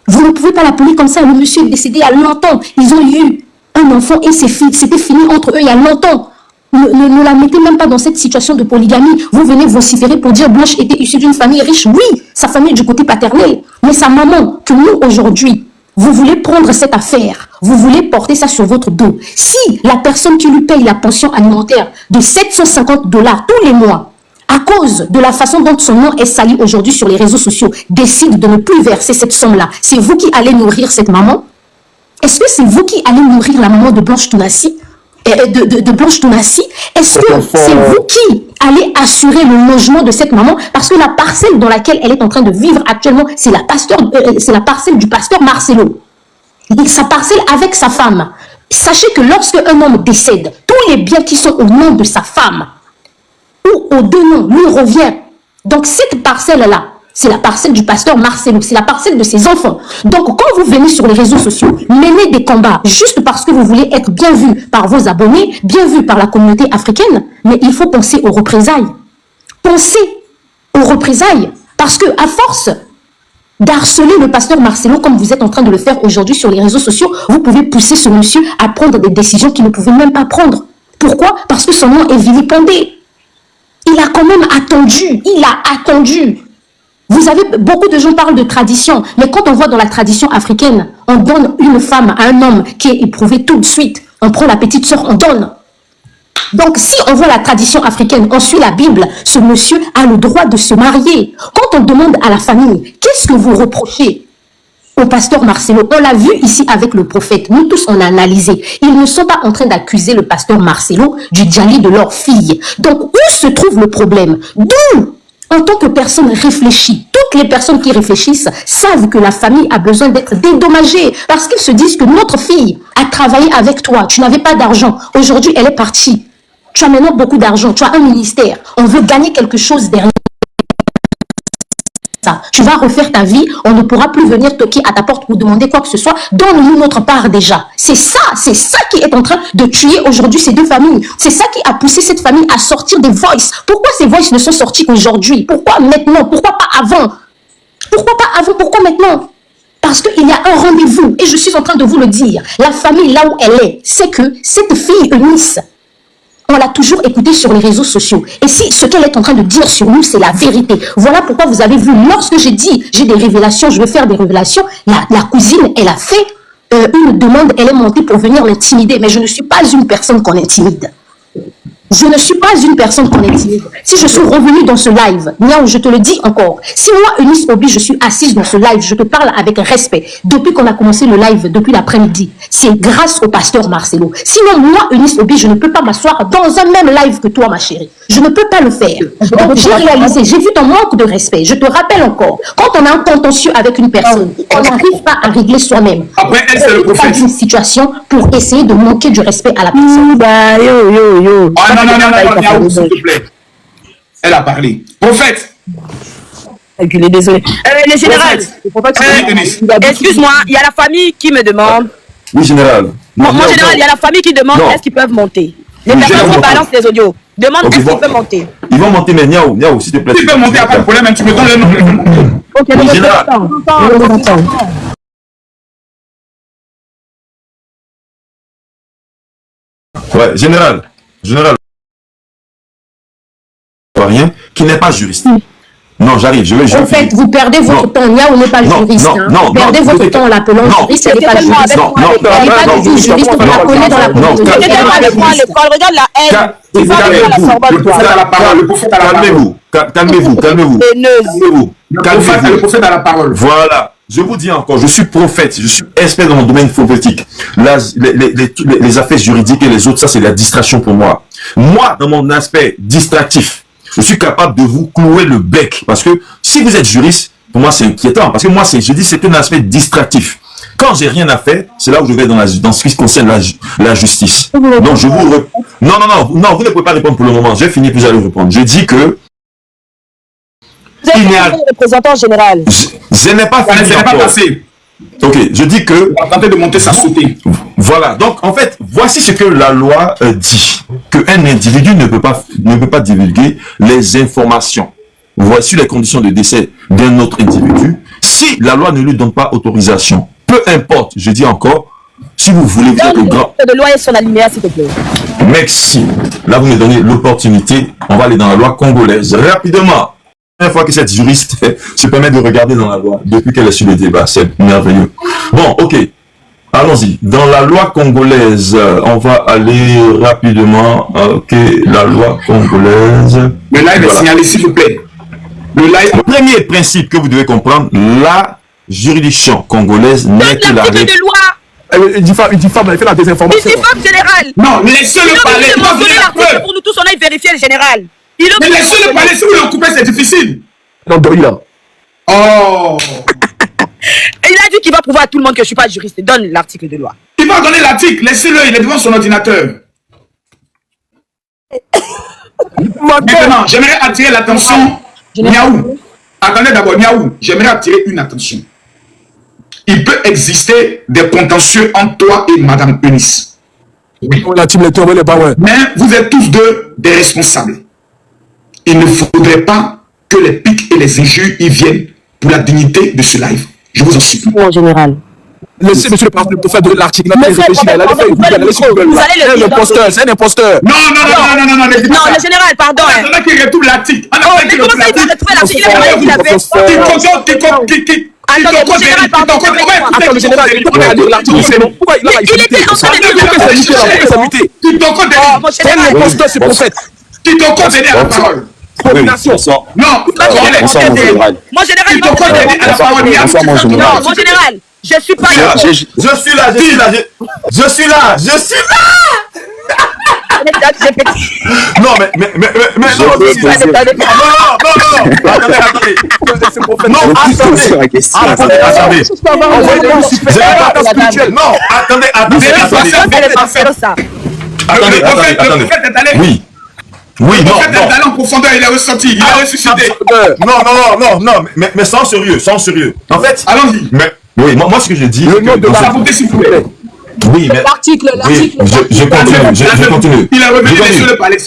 Vous ne pouvez pas l'appeler comme ça. Le monsieur est décédé il y a longtemps. Ils ont eu un enfant et c'était fini entre eux il y a longtemps. Ne la mettez même pas dans cette situation de polygamie. Vous venez vociférer pour dire Blanche était issue d'une famille riche. Oui, sa famille du côté paternel. Mais sa maman, que nous, aujourd'hui, vous voulez prendre cette affaire, vous voulez porter ça sur votre dos. Si la personne qui lui paye la pension alimentaire de 750 $ tous les mois, à cause de la façon dont son nom est sali aujourd'hui sur les réseaux sociaux, décide de ne plus verser cette somme-là, c'est vous qui allez nourrir cette maman? Est-ce que c'est vous qui allez nourrir la maman de Blanche Tounassi? De Blanche Tounassi? Est-ce que c'est vous qui allez assurer le logement de cette maman? Parce que la parcelle dans laquelle elle est en train de vivre actuellement, c'est la parcelle du pasteur Marcelo. Sa parcelle avec sa femme. Sachez que lorsque un homme décède, tous les biens qui sont au nom de sa femme ou aux deux noms lui reviennent. Donc cette parcelle-là, c'est la parcelle du pasteur Marcelo, c'est la parcelle de ses enfants. Donc quand vous venez sur les réseaux sociaux, menez des combats juste parce que vous voulez être bien vu par vos abonnés, bien vu par la communauté africaine, mais il faut penser aux représailles. Pensez aux représailles, parce que à force d'harceler le pasteur Marcelo comme vous êtes en train de le faire aujourd'hui sur les réseaux sociaux, vous pouvez pousser ce monsieur à prendre des décisions qu'il ne pouvait même pas prendre. Pourquoi? Parce que son nom est vilipendé. Il il a quand même attendu. Il a attendu. Vous avez, beaucoup de gens parlent de tradition, mais quand on voit dans la tradition africaine, on donne une femme à un homme qui est éprouvé tout de suite. On prend la petite sœur, on donne. Donc, si on voit la tradition africaine, on suit la Bible, ce monsieur a le droit de se marier. Quand on demande à la famille, qu'est-ce que vous reprochez au pasteur Marcelo? On l'a vu ici avec le prophète. Nous tous, on a analysé. Ils ne sont pas en train d'accuser le pasteur Marcelo du djali de leur fille. Donc, où se trouve le problème? D'où, en tant que personne réfléchie, toutes les personnes qui réfléchissent savent que la famille a besoin d'être dédommagée parce qu'ils se disent que notre fille a travaillé avec toi. Tu n'avais pas d'argent. Aujourd'hui, elle est partie. Tu as maintenant beaucoup d'argent. Tu as un ministère. On veut gagner quelque chose derrière. Tu vas refaire ta vie, on ne pourra plus venir toquer à ta porte ou demander quoi que ce soit. Donne-nous notre part déjà. C'est ça qui est en train de tuer aujourd'hui ces deux familles. C'est ça qui a poussé cette famille à sortir des voices. Pourquoi ces voices ne sont sorties qu'aujourd'hui? Pourquoi maintenant? Pourquoi pas avant? Pourquoi pas avant? Pourquoi maintenant? Parce qu'il y a un rendez-vous, et je suis en train de vous le dire. La famille, là où elle est, c'est que cette fille Eunice, on l'a toujours écoutée sur les réseaux sociaux. Et si ce qu'elle est en train de dire sur nous, c'est la vérité. Voilà pourquoi vous avez vu, lorsque j'ai dit, j'ai des révélations, je vais faire des révélations, la cousine, elle a fait une demande, elle est montée pour venir l'intimider. Mais je ne suis pas une personne qu'on intimide. Je ne suis pas une personne qu'on intimide. Si je suis revenue dans ce live, Niaou, je te le dis encore, si moi, Eunice Obi, je suis assise dans ce live, je te parle avec respect, depuis qu'on a commencé le live, depuis l'après-midi, c'est grâce au pasteur Marcelo. Sinon, moi, Eunice Obi, je ne peux pas m'asseoir dans un même live que toi, ma chérie. Je ne peux pas le faire. Donc, j'ai réalisé, j'ai vu ton manque de respect. Je te rappelle encore, quand on a un contentieux avec une personne, on n'arrive pas à régler soi-même. Après, elle, c'est le prophète. Une situation pour essayer de manquer du respect à la personne. Bah, yo. Ah non, s'il te plaît. Elle a parlé. Prophète. Désolé. Le général, excuse-moi, il y a la famille qui me demande. Oui, général. Mon général, il y a la famille qui demande est-ce qu'ils peuvent monter. Les personnes qui balancent les audios demandent est-ce qu'ils peuvent monter. Ils vont monter, mais Niaou, s'il te plaît. Tu peux monter, il n'y a pas de problème, tu me donnes le nom. Ok, oui, général. Ouais, général. Rien, qui n'est pas juriste. Non, j'arrive, En fait, vous perdez votre temps. Niaou n'est pas juriste. Vous perdez votre temps en l'appelant juriste, elle n'est pas juriste. Elle n'est pas du tout juriste, on la connaît dans la communauté. Regarde la haine. Le prophète à la parole. Calmez-vous. Le prophète à la parole. Voilà. Je vous dis encore, je suis prophète, je suis expert dans mon domaine prophétique. Là, les affaires juridiques et les autres, ça c'est la distraction pour moi. Moi, dans mon aspect distractif, je suis capable de vous clouer le bec. Parce que si vous êtes juriste, pour moi c'est inquiétant. Parce que moi, c'est un aspect distractif. Quand j'ai rien à faire, c'est là où je vais dans ce qui concerne la justice. Donc je vous... Non, vous ne pouvez pas répondre pour le moment. J'ai fini, puis j'allais répondre. Je dis que... Vous êtes le représentant général. Je n'ai pas fini. Ça n'est pas passé. Ok, je dis que... On va tenter de monter sa sauter. Voilà, donc en fait, voici ce que la loi dit. Qu'un individu ne peut pas divulguer les informations. Voici les conditions de décès d'un autre individu. Si la loi ne lui donne pas autorisation, peu importe, je dis encore, si vous voulez vous êtes le grand... de loi et son alinéa, s'il te plaît. Merci. Là, vous me donnez l'opportunité. On va aller dans la loi congolaise rapidement. La première fois que cette juriste se permet de regarder dans la loi, depuis qu'elle est sur le débat, c'est merveilleux. Bon, ok, allons-y. Dans la loi congolaise, on va aller rapidement. Ok, la loi congolaise. Le live est signalé, s'il vous plaît. Le premier principe que vous devez comprendre, la juridiction congolaise n'est que la de loi. Il dit femme, elle fait la désinformation. Il dit femme générale. Non, laissez-le parler. Pour nous tous, on aille vérifier le général. Mais laissez-le parler, si vous le coupez, c'est difficile. Non, là. Oh. Il a dit qu'il va prouver à tout le monde que je ne suis pas juriste. Donne l'article de loi. Il va donner l'article, laissez-le, il est devant son ordinateur. Maintenant, j'aimerais attirer l'attention. Niaou. Attendez d'abord, Niaou. J'aimerais attirer une attention. Il peut exister des contentieux entre toi et Madame Eunice. Oui. Mais vous êtes tous deux des responsables. Il ne faudrait pas que les pics et les injures y viennent pour la dignité de ce live. Je vous en supplie. En général. Laissez monsieur le pasteur pour faire de l'article. Il a Monsieur le réfléchi, il a prophète, fait vous allez c'est le un dire. imposteur, c'est un imposteur. Non, le général, pardon. On a qui retrouve l'article. Mais comment ça, il va retrouver l'article? Il a dit qu'il avait... Attendez, mon général, pardon. Attends, le général, pourquoi il a lu l'article? Pourquoi il a Il était en train de dire... Mon général, c'est un imposteur, ce prophète. Qui t'ont condamné à la parole. Combination. Non, mon général, il va donner à la parole. Non, mon général, je suis pas là. Je suis là. Non, mais non, attendez. Oui, non. Il est allé en profondeur, il a ressenti, il a ressuscité. Non, mais sans sérieux. En fait, allons-y. Mais oui, moi ce que je dis, le nom de la s'il vous plaît. Oui, mais l'article. Je continue. Il a revenu sur le palais.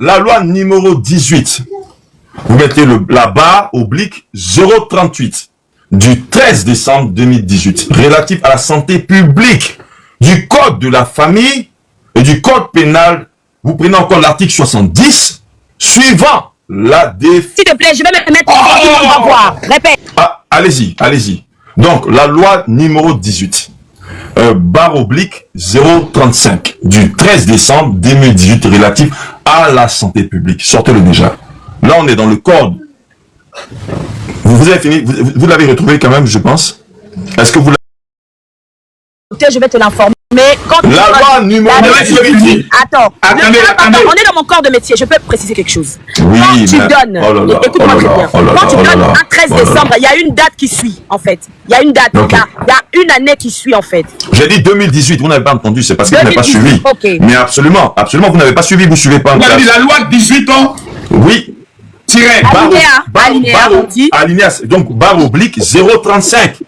La loi numéro 18. Vous mettez la barre oblique 038 du 13 décembre 2018 relatif à la santé publique du code de la famille et du code pénal. Vous prenez encore l'article 70 suivant la définition. S'il te plaît, je vais me mettre on va voir. Répète. Allez-y. Donc, la loi numéro 18, barre oblique 035 du 13 décembre 2018 relatif à la santé publique. Sortez-le déjà. Là, on est dans le code. Vous avez fini. Vous l'avez retrouvé quand même, je pense. Est-ce que vous l'avez... Je vais te l'informer. Mais quand la loi numéro 18. Attends, on est dans mon corps de métier. Je peux préciser quelque chose. Oui, quand tu donnes, écoute-moi très bien. Quand tu donnes un 13 décembre, il y a une date qui suit, en fait. Il y a une date. Il y a une année qui suit, en fait. J'ai dit 2018. Vous n'avez pas entendu. C'est parce que vous n'avez pas suivi. Okay. Mais absolument, vous n'avez pas suivi. Vous ne suivez pas. Vous avez dit la loi 18 ans. Oui. Alinéa. Donc, barre oblique 035.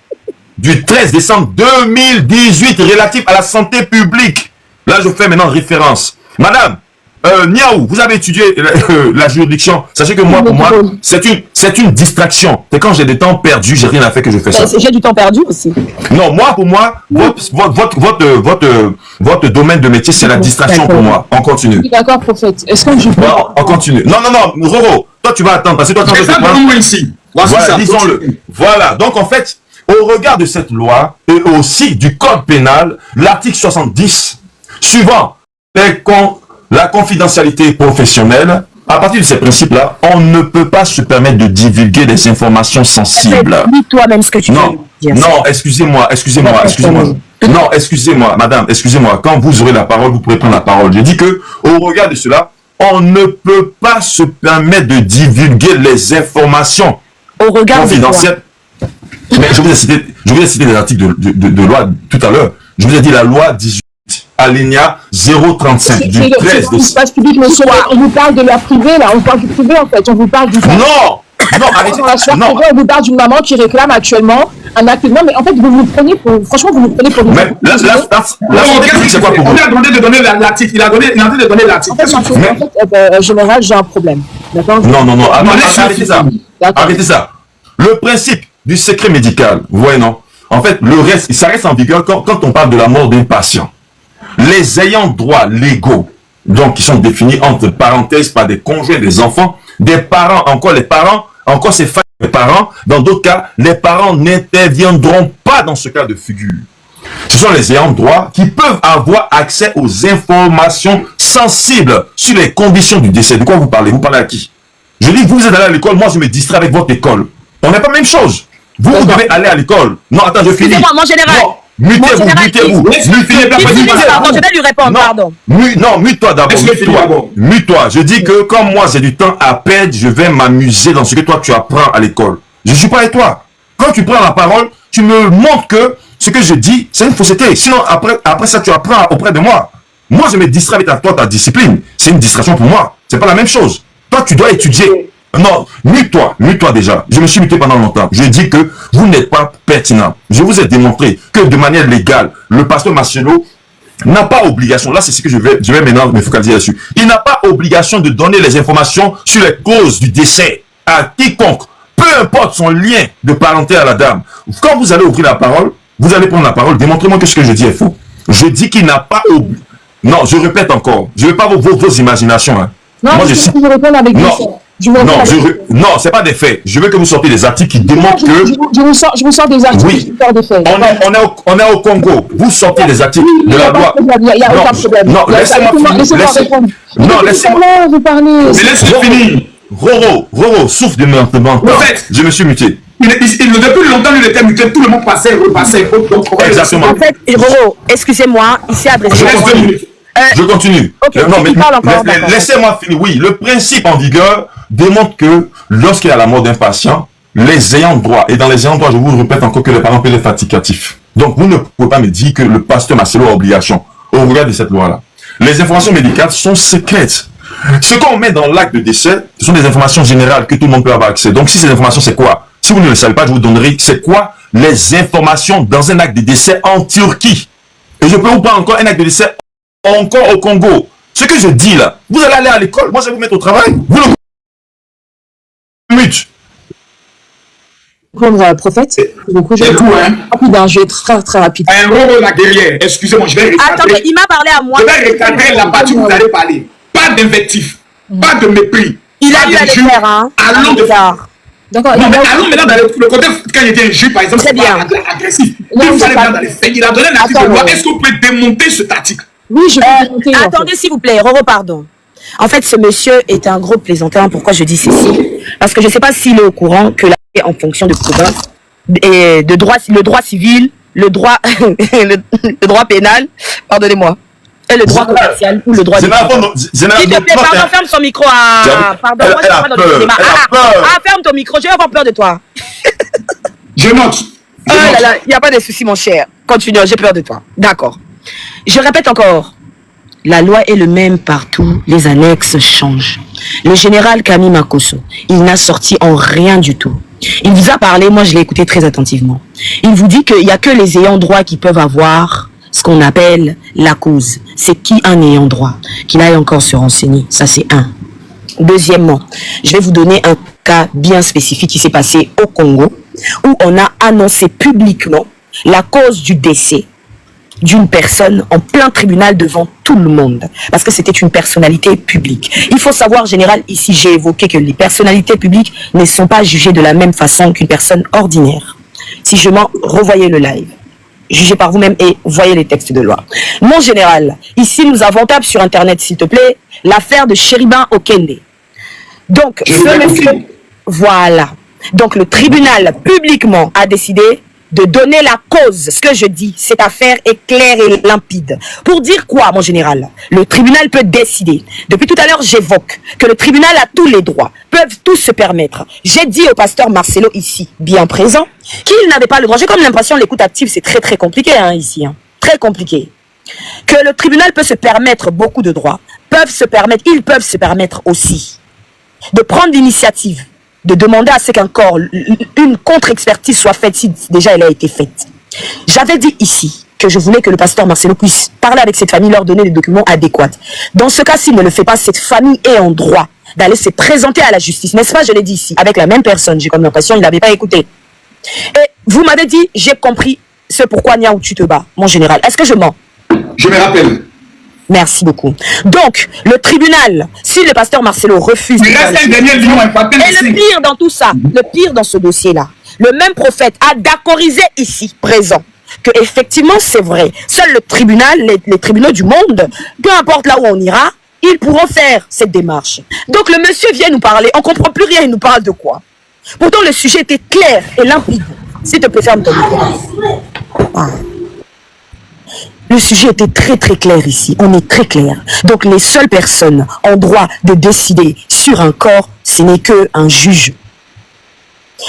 Du 13 décembre 2018 relatif à la santé publique. Là, je fais maintenant référence. Madame, Niaou, vous avez étudié la juridiction. Sachez que moi, pour moi, c'est une distraction. C'est quand j'ai des temps perdus, j'ai rien à faire que je fais ça. J'ai du temps perdu aussi. Non, moi, pour moi, votre domaine de métier, c'est la distraction pour moi. On continue. D'accord, prophète. Est-ce que je peux... On continue. Non, Roro, toi, tu vas attendre. Parce que toi, tu vas moi ici. Voilà, disons-le. Voilà. Donc, en fait, au regard de cette loi et aussi du code pénal, l'article 70, suivant la confidentialité professionnelle, à partir de ces principes-là, on ne peut pas se permettre de divulguer des informations sensibles. Dis toi-même ce que tu veux dire. Non, excusez-moi. Non, excusez-moi, madame, excusez-moi. Quand vous aurez la parole, vous pourrez prendre la parole. Je dis que, au regard de cela, on ne peut pas se permettre de divulguer les informations confidentielles. Mais je vous ai cité des articles de loi tout à l'heure. Je vous ai dit la loi 18, alinéa 035 du 13 de... L'espace public, monsieur, on vous parle de la privée, là. On parle du privé, en fait. On vous parle du... Non, arrêtez. Non. On vous parle d'une maman qui réclame actuellement un acte. Non, mais en fait, vous nous prenez pour... Franchement, vous nous prenez pour... Mais la santé publique, c'est quoi pour vous? Il a demandé de donner l'article. Il a demandé de donner l'article. En fait, général, j'ai un problème. D'accord? Non. Arrêtez ça. Le principe du secret médical, vous voyez, non? En fait, ça reste en vigueur quand on parle de la mort d'un patient. Les ayants droit légaux, donc qui sont définis entre parenthèses par des conjoints, des enfants, des parents, encore ces familles de parents, dans d'autres cas, les parents n'interviendront pas dans ce cas de figure. Ce sont les ayants droit qui peuvent avoir accès aux informations sensibles sur les conditions du décès. De quoi vous parlez? Vous parlez à qui? Je dis, vous êtes allé à l'école, moi je me distrais avec votre école. On n'est pas la même chose. Vous devez aller à l'école. Non, attends, je finis. Excusez-moi, mon général. Non, mutez-vous. Je vais lui répondre, pardon. Non, mute-toi d'abord. Mute-toi. Je dis que comme moi j'ai du temps à perdre, je vais m'amuser dans ce que toi tu apprends à l'école. Je ne suis pas avec toi. Quand tu prends la parole, tu me montres que ce que je dis, c'est une fausseté. Sinon, après ça, tu apprends auprès de moi. Moi, je me distrais avec toi, ta discipline. C'est une distraction pour moi. C'est pas la même chose. Toi, tu dois étudier. Non, mute-toi déjà. Je me suis muté pendant longtemps. Je dis que vous n'êtes pas pertinent. Je vous ai démontré que de manière légale, le pasteur Marcelo n'a pas obligation, là c'est ce que je vais maintenant me focaliser là-dessus, il n'a pas obligation de donner les informations sur les causes du décès à quiconque, peu importe son lien de parenté à la dame. Quand vous allez ouvrir la parole, vous allez prendre la parole, démontrez-moi que ce que je dis est faux. Je dis qu'il n'a pas oublié. Non, je répète encore. Je ne veux pas vos imaginations. Hein. Non, moi, je sais que vous répondez avec des faits. Non, c'est pas des faits. Je veux que vous sortiez des articles qui démontrent que... Je vous sors des articles qui sortent des faits. On est au Congo. Vous sortez des articles de la loi. Il n'y a aucun problème. Non, laissez-moi répondre. Non, laissez-moi vous parler. Mais laissez-moi finir. Roro, souffle de main. En fait, je me suis muté. Depuis longtemps, il était muté. Tout le monde passait, repassait. Exactement. En fait, Roro, excusez-moi, ici à Brésil. Je continue. Okay, non, mais laissez-moi finir. Oui, le principe en vigueur démontre que lorsqu'il y a la mort d'un patient, les ayants droit, et dans les ayants droit, je vous répète encore que les parents paient les fatigatifs. Donc, vous ne pouvez pas me dire que le pasteur Marcelo a obligation au regard de cette loi-là. Les informations médicales sont secrètes. Ce qu'on met dans l'acte de décès, ce sont des informations générales que tout le monde peut avoir accès. Donc, si ces informations, c'est quoi? Si vous ne le savez pas, je vous donnerai c'est quoi les informations dans un acte de décès en Turquie. Et je peux vous prendre encore un acte de décès encore au Congo. Ce que je dis là, vous allez aller à l'école, moi je vais vous mettre au travail. Vous le mute. Prophète, beaucoup, je vais être très rapide. Un Roro la guerrière, excusez-moi, je vais recadrer. Attendez, il m'a parlé à moi. Je vais recadrer la partie où vous allez parler. Pas d'invectif, pas de mépris. Il a eu à le faire, hein. Allons de D'accord. Non, mais allons maintenant dans le côté, quand il était un juge, par exemple, c'est pas agressif. Il fallait bien dans les faits. Il a donné un article de loi. Est-ce que vous pouvez démonter cet article? Oui, je vais démonter. Attendez, s'il vous plaît, Roro, pardon. En fait, ce monsieur est un gros plaisantin. Pourquoi je dis ceci? Parce que je ne sais pas s'il est au courant que la en fonction de province, et de droit, le droit civil, le droit, le droit pénal, pardonnez-moi, et le droit commercial ou le droit... S'il te plaît, pardon, ferme son micro. Pardon, moi je suis pas dans le cinéma. Ferme ton micro, je vais avoir peur de toi. Je note. Oh là là, il n'y a pas de souci, mon cher. Continue, j'ai peur de toi. D'accord. Je répète encore. La loi est le même partout, les annexes changent. Le général Camille Makosso, il n'a sorti en rien du tout. Il vous a parlé, moi je l'ai écouté très attentivement. Il vous dit qu'il n'y a que les ayants droit qui peuvent avoir ce qu'on appelle la cause. C'est qui un ayant droit? Qu'il aille encore se renseigner. Ça c'est un. Deuxièmement, je vais vous donner un cas bien spécifique qui s'est passé au Congo, où on a annoncé publiquement la cause du décès d'une personne en plein tribunal devant tout le monde, parce que c'était une personnalité publique. Il faut savoir, général, ici j'ai évoqué que les personnalités publiques ne sont pas jugées de la même façon qu'une personne ordinaire. Si je m'en revoyez le live, jugez par vous-même et voyez les textes de loi. Mon général, ici nous avons tapé sur internet, s'il te plaît, l'affaire de Chéribin Okende. Donc, ce monsieur, voilà. Donc le tribunal publiquement a décidé de donner la cause. Ce que je dis, cette affaire est claire et limpide. Pour dire quoi, mon général? Le tribunal peut décider. Depuis tout à l'heure, j'évoque que le tribunal a tous les droits, peuvent tous se permettre. J'ai dit au pasteur Marcelo ici, bien présent, qu'il n'avait pas le droit. J'ai comme l'impression l'écoute active, c'est très compliqué hein, ici. Hein. Très compliqué. Que le tribunal peut se permettre beaucoup de droits, ils peuvent se permettre aussi de prendre l'initiative de demander à ce qu'un corps, une contre-expertise soit faite si déjà elle a été faite. J'avais dit ici que je voulais que le pasteur Marcelo puisse parler avec cette famille, leur donner les documents adéquats. Dans ce cas, s'il ne le fait pas, cette famille est en droit d'aller se présenter à la justice. N'est-ce pas, je l'ai dit ici, avec la même personne. J'ai comme l'impression qu'il n'avait pas écouté. Et vous m'avez dit, j'ai compris ce pourquoi Niaou tu te bats, mon général. Est-ce que je mens? Je me rappelle. Merci beaucoup. Donc, le tribunal, si le pasteur Marcelo refuse... Il reste un dernier lion important. Et le pire dans tout ça, le pire dans ce dossier-là, le même prophète a d'accordisé ici, présent, que effectivement c'est vrai. Seul le tribunal, les tribunaux du monde, peu importe là où on ira, ils pourront faire cette démarche. Donc le monsieur vient nous parler, on ne comprend plus rien, il nous parle de quoi? Pourtant le sujet était clair et limpide. S'il te plaît, ferme ton micro. Ah. Le sujet était très clair ici, on est très clair. Donc les seules personnes en droit de décider sur un corps, ce n'est qu'un juge.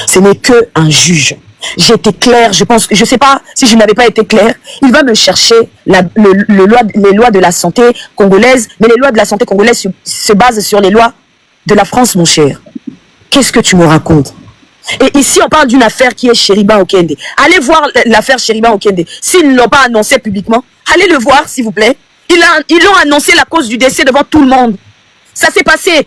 Ce n'est qu'un juge. J'ai été clair, je pense, je ne sais pas si je n'avais pas été clair, il va me chercher les lois de la santé congolaise, mais les lois de la santé congolaise se basent sur les lois de la France, mon cher. Qu'est-ce que tu me racontes? Et ici, on parle d'une affaire qui est Chéribin Okende. Allez voir l'affaire Chéribin Okende. S'ils ne l'ont pas annoncé publiquement, allez le voir, s'il vous plaît. Ils ont annoncé la cause du décès devant tout le monde. Ça s'est passé.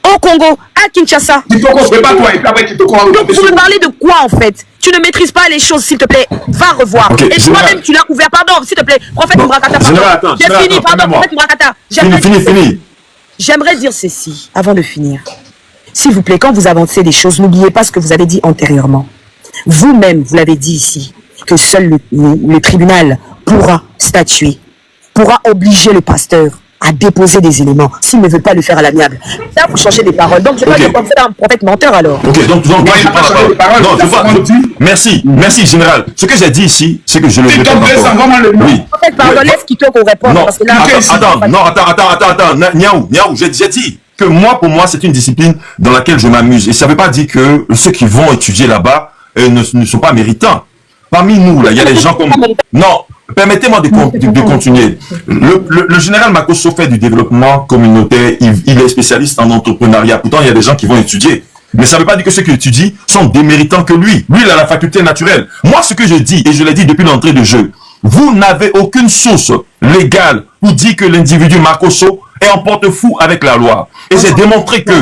au Congo, à Kinshasa. Kitoko, c'est pas toi, et puis après Kitoko. Donc vous me parlez de quoi en fait? Tu ne maîtrises pas les choses, s'il te plaît. Va revoir. Okay, et toi-même, tu l'as ouvert. Pardon, s'il te plaît. Prophète Mbrakata, pardon. J'ai fini, pardon, prophète Mbrakata. Fini. J'aimerais dire ceci, avant de finir. S'il vous plaît, quand vous avancez des choses, n'oubliez pas ce que vous avez dit antérieurement. Vous-même, vous l'avez dit ici, que seul le tribunal pourra statuer, pourra obliger le pasteur à déposer des éléments, s'il ne veut pas le faire à l'amiable. Là, vous changez des paroles. Donc, je ne vais pas comme ça un prophète menteur, alors. Ok, donc moi, je prends la parole. Non, je vois. Merci, général. Ce que j'ai dit ici, c'est que je le répète encore. Oui. Prophète, pardon, laisse Kitoko répondre. Non, parce que là, attends. Niaou, j'ai dit que moi, pour moi, c'est une discipline dans laquelle je m'amuse. Et ça ne veut pas dire que ceux qui vont étudier là-bas ne sont pas méritants. Parmi nous, là, il y a des gens comme... Non, permettez-moi de continuer. Le général Makosso fait du développement communautaire, il est spécialiste en entrepreneuriat. Pourtant, il y a des gens qui vont étudier. Mais ça ne veut pas dire que ceux qui étudient sont des méritants que lui. Lui, il a la faculté naturelle. Moi, ce que je dis, et je l'ai dit depuis l'entrée de jeu, vous n'avez aucune source légale pour dire que l'individu Makosso est en porte-fou avec la loi. Et j'ai démontré que...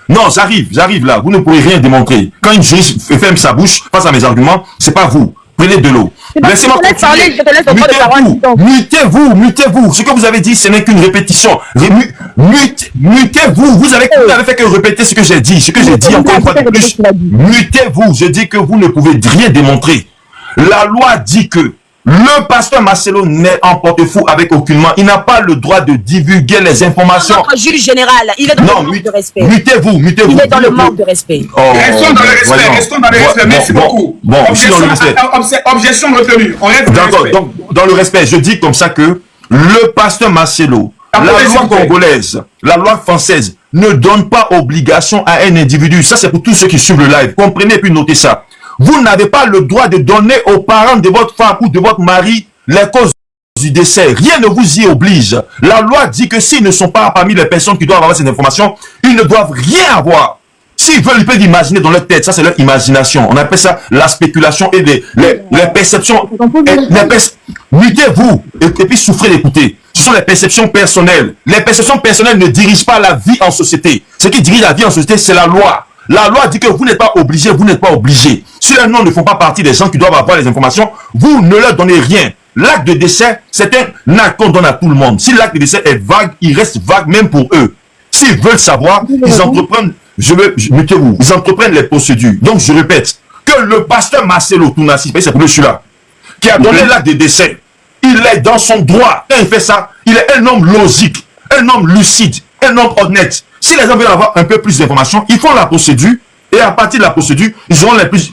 Non, j'arrive là. Vous ne pourrez rien démontrer. Quand une juriste ferme sa bouche face à mes arguments, c'est pas vous. Prenez de l'eau. Laissez-moi continuer. Mutez-vous. Ce que vous avez dit, ce n'est qu'une répétition. Mutez-vous. Vous avez fait que répéter ce que j'ai dit. Ce que j'ai dit encore une fois de plus. Mutez-vous. Je dis que vous ne pouvez rien démontrer. La loi dit que le pasteur Marcelo n'est en porte-fou avec aucunement. Il n'a pas le droit de divulguer les informations. Notre juge général, il est dans le manque de respect. Mutez-vous. Il est dans le manque de respect. Restons dans le respect. Merci beaucoup. Objection retenue. D'accord, donc dans le respect, je dis comme ça que le pasteur Marcelo, la loi congolaise, la loi française ne donne pas obligation à un individu. Ça, c'est pour tous ceux qui suivent le live. Comprenez puis notez ça. Vous n'avez pas le droit de donner aux parents de votre femme ou de votre mari les causes du décès. Rien ne vous y oblige. La loi dit que s'ils ne sont pas parmi les personnes qui doivent avoir ces informations, ils ne doivent rien avoir. S'ils veulent, ils peuvent imaginer dans leur tête. Ça, c'est leur imagination. On appelle ça la spéculation et les perceptions. Mutez-vous et puis souffrez d'écouter. Ce sont les perceptions personnelles. Les perceptions personnelles ne dirigent pas la vie en société. Ce qui dirige la vie en société, c'est la loi. La loi dit que vous n'êtes pas obligé, vous n'êtes pas obligé. Si les noms ne font pas partie des gens qui doivent avoir les informations, vous ne leur donnez rien. L'acte de décès, c'est un acte qu'on donne à tout le monde. Si l'acte de décès est vague, il reste vague même pour eux. S'ils veulent savoir, ils entreprennent, mutez-vous, ils entreprennent les procédures. Donc je répète, que le pasteur Marcelo Tounassi, c'est pour le celui-là, qui a donné l'acte de décès, il est dans son droit. Quand il fait ça, il est un homme logique, un homme lucide, un homme honnête. Si les gens veulent avoir un peu plus d'informations, ils font la procédure et à partir de la procédure, ils auront plus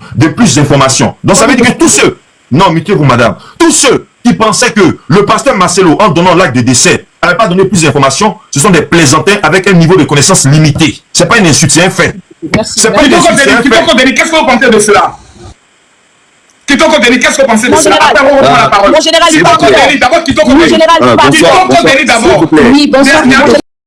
d'informations. Donc ça veut dire que tous ceux, non, mutez-vous madame, tous ceux qui pensaient que le pasteur Marcelo, en donnant l'acte de décès, n'avait pas donné plus d'informations, ce sont des plaisantins avec un niveau de connaissance limité. C'est pas une insulte, c'est un fait. C'est pas une insulte, c'est un fait. Qu'est-ce que vous pensez de cela? Kitoko Denis, qu'est-ce que vous pensez de cela? Mon général, il parle. D'abord, Kitoko Denis. Mon général, il parle. Kitoko Denis d'abord. Oui, bonsoir.